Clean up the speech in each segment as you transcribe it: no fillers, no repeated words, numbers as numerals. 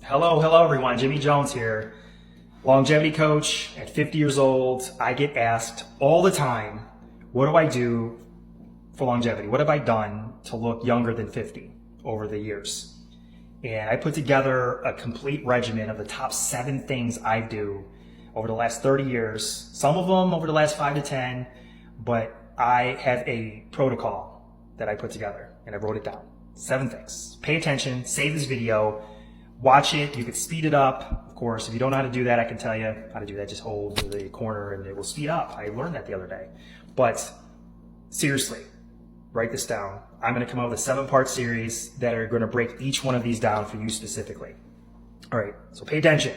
Hello everyone. Jimmy Jones here, longevity coach at 50 years old. I get asked all the time, what do I do for longevity? What have I done to look younger than 50 over the years? And I put together a complete regimen of the top 7 things I do over the last 30 years, some of them over the last 5 to 10, but I have a protocol that I put together and I wrote it down. 7 things. Pay attention, save this video, watch it. You could speed it up. Of course, if you don't know how to do that, I can tell you how to do that. Just hold the corner and it will speed up. I learned that the other day. But seriously, write this down. I'm going to come up with a 7-part series that are going to break each one of these down for you specifically. All right, so pay attention.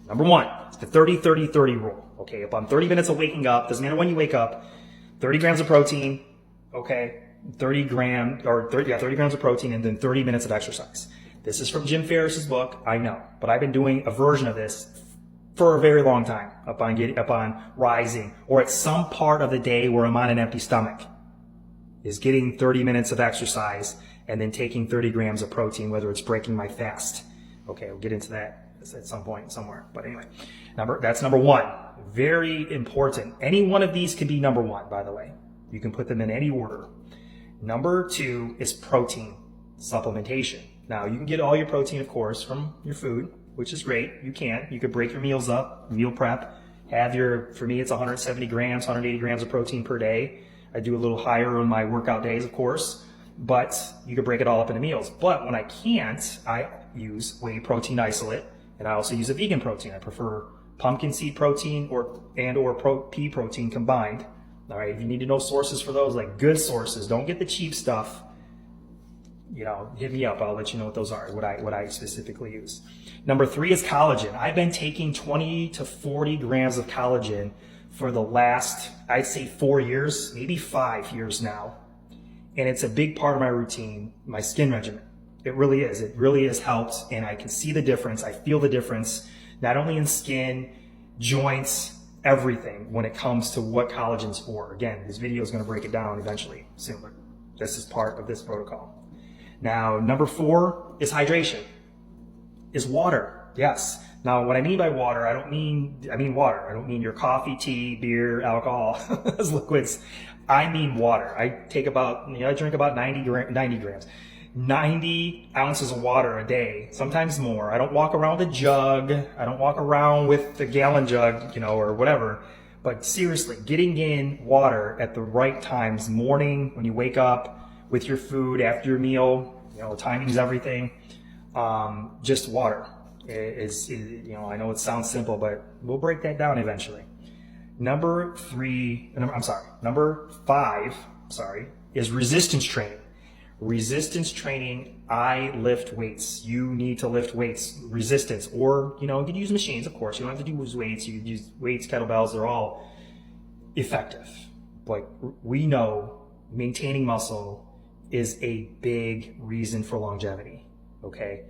Number 1, it's the 30-30-30 rule. Okay, upon 30 minutes of waking up, doesn't matter when you wake up, 30 grams of protein, okay, 30 grams of protein, and then 30 minutes of exercise. This is from Jim Ferriss's book, I know, but I've been doing a version of this for a very long time, upon rising, or at some part of the day where I'm on an empty stomach, is getting 30 minutes of exercise and then taking 30 grams of protein, whether it's breaking my fast. Okay, we'll get into that at some point somewhere. But anyway, that's number 1. Very important. Any one of these can be number 1, by the way. You can put them in any order. Number 2 is protein supplementation. Now, you can get all your protein, of course, from your food, which is great. You can. You could break your meals up, meal prep, for me, it's 170 grams, 180 grams of protein per day. I do a little higher on my workout days, of course, but you could break it all up into meals. But when I can't, I use whey protein isolate, and I also use a vegan protein. I prefer pumpkin seed protein or pea protein combined. All right, if you need to know sources for those, like good sources, don't get the cheap stuff. Hit me up. I'll let you know what those are, what I specifically use. Number 3 is collagen. I've been taking 20 to 40 grams of collagen for the last, I'd say 4 years, maybe 5 years now. And it's a big part of my routine, my skin regimen. It really is. It really has helped, and I can see the difference. I feel the difference, not only in skin, joints, everything when it comes to what collagen's for. Again, this video is going to break it down eventually soon, but this is part of this protocol. Now, number 4 is hydration, is water. Yes. Now, what I mean by water, I mean water. I don't mean your coffee, tea, beer, alcohol as liquids. I mean water. I drink about 90 ounces of water a day, sometimes more. I don't walk around with a jug. I don't walk around with a gallon jug, or whatever. But seriously, getting in water at the right times, morning, when you wake up, with your food, after your meal, timing is everything. Just water is, I know it sounds simple, but we'll break that down eventually. Number 5, is resistance training. Resistance training, I lift weights. You need to lift weights, resistance, or, you can use machines, of course. You don't have to use weights. You can use weights, kettlebells, they're all effective. But we know maintaining muscle is a big reason for longevity, okay?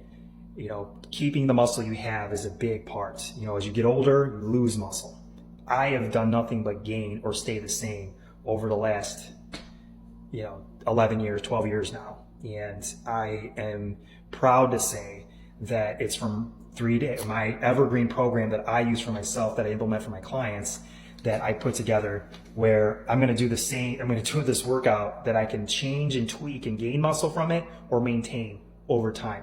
Keeping the muscle you have is a big part. As you get older, you lose muscle. I have done nothing but gain or stay the same over the last, 11 years, 12 years now. And I am proud to say that it's from my Evergreen program that I use for myself, that I implement for my clients, that I put together, where I'm going to do the same. I'm going to do this workout that I can change and tweak and gain muscle from it or maintain over time.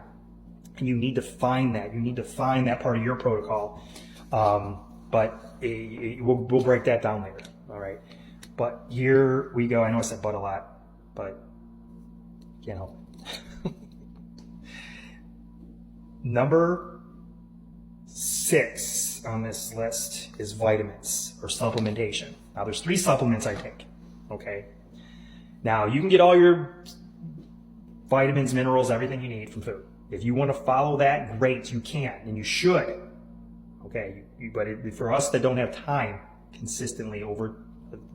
And you need to find that. You need to find that part of your protocol. But we'll break that down later. All right. But here we go. I know I said but a lot, but can't help it. Number 6 on this list is vitamins or supplementation. Now, there's 3 supplements I take, okay? Now, you can get all your vitamins, minerals, everything you need from food. If you want to follow that, great, you can, and you should, okay? But for us that don't have time consistently over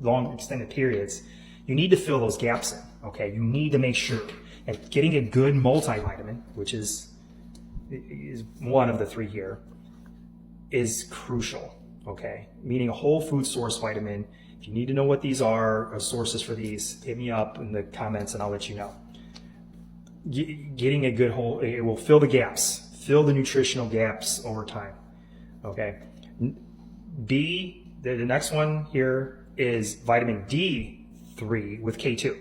long extended periods, you need to fill those gaps in, okay? You need to make sure. And getting a good multivitamin, which is one of the 3 here, is crucial, okay? Meaning a whole food source vitamin. If you need to know what these are, or sources for these, hit me up in the comments and I'll let you know. Getting a good it will fill the gaps. fill the nutritional gaps over time. Okay. B, the next one here is vitamin D3 with K2.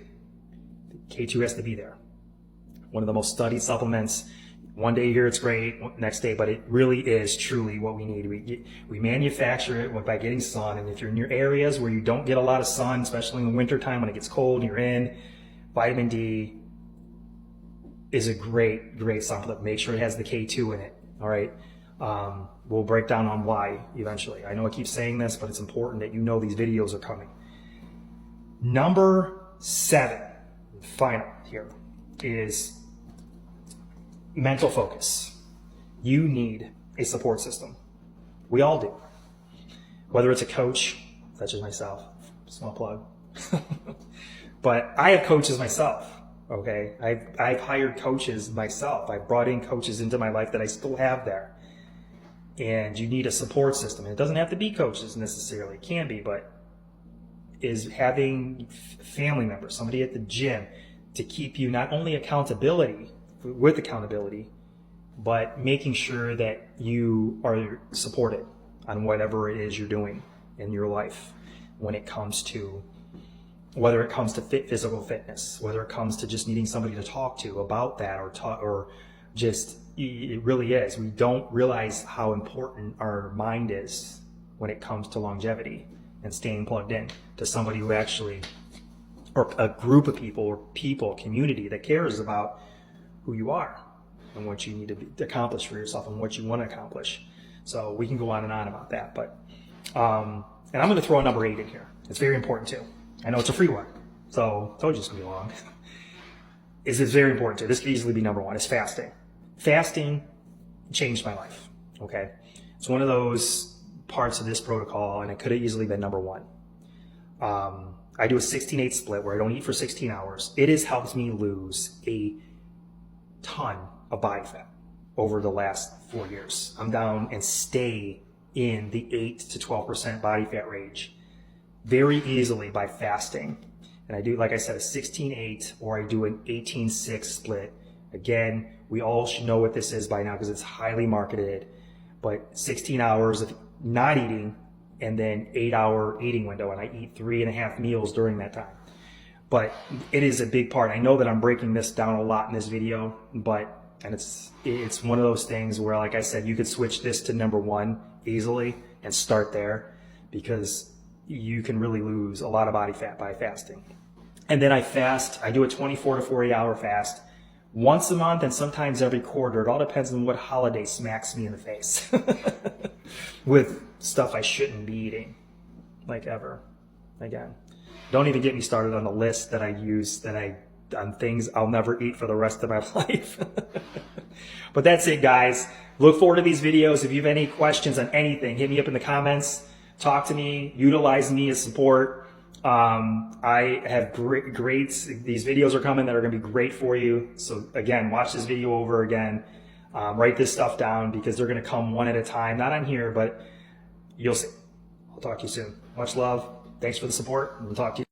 K2 has to be there. One of the most studied supplements. One day you hear it's great, next day, but it really is truly what we need. We manufacture it by getting sun, and if you're in your areas where you don't get a lot of sun, especially in the wintertime when it gets cold and you're in, vitamin D is a great supplement. Make sure it has the K2 in it, all right? We'll break down on why eventually. I know I keep saying this, but it's important that you know these videos are coming. Number 7, final here, is mental focus. You need a support system. We all do. Whether it's a coach, such as myself, small plug. But I have coaches myself, okay? I've hired coaches myself. I've brought in coaches into my life that I still have there. And you need a support system. And it doesn't have to be coaches necessarily. It can be, but is having family members, somebody at the gym to keep you not only with accountability, but making sure that you are supported on whatever it is you're doing in your life when it comes to, whether it comes to physical fitness, whether it comes to just needing somebody to talk to about that, or just, it really is. We don't realize how important our mind is when it comes to longevity and staying plugged in to somebody who actually, or a group of people, or community that cares about who you are and what you need to accomplish for yourself and what you want to accomplish. So we can go on and on about that, but and I'm going to throw a number 8 in here. It's very important too. I know it's a free one, so I told you it's going to be long. It's very important too. This could easily be number 1. Is fasting. Fasting changed my life. Okay, it's one of those parts of this protocol, and it could have easily been number 1. I do a 16/8 split where I don't eat for 16 hours. It has helped me lose a ton of body fat over the last 4 years. I'm down and stay in the 8 to 12% body fat range very easily by fasting. And I do, like I said, a 16/8, or I do an 18/6 split. Again, we all should know what this is by now because it's highly marketed, but 16 hours of not eating and then 8-hour eating window, and I eat 3.5 meals during that time. But it is a big part. I know that I'm breaking this down a lot in this video, and it's one of those things where, like I said, you could switch this to number 1 easily and start there, because you can really lose a lot of body fat by fasting. And then I fast. I do a 24 to 40 hour fast once a month, and sometimes every quarter. It all depends on what holiday smacks me in the face with stuff I shouldn't be eating, like ever. Again, don't even get me started on the list that I use on things I'll never eat for the rest of my life. But that's it, guys. Look forward to these videos. If you have any questions on anything, hit me up in the comments. Talk to me. Utilize me as support. I have these videos are coming that are going to be great for you. So again, watch this video over again. Write this stuff down, because they're going to come one at a time. Not on here, but you'll see. I'll talk to you soon. Much love. Thanks for the support. We'll talk to you.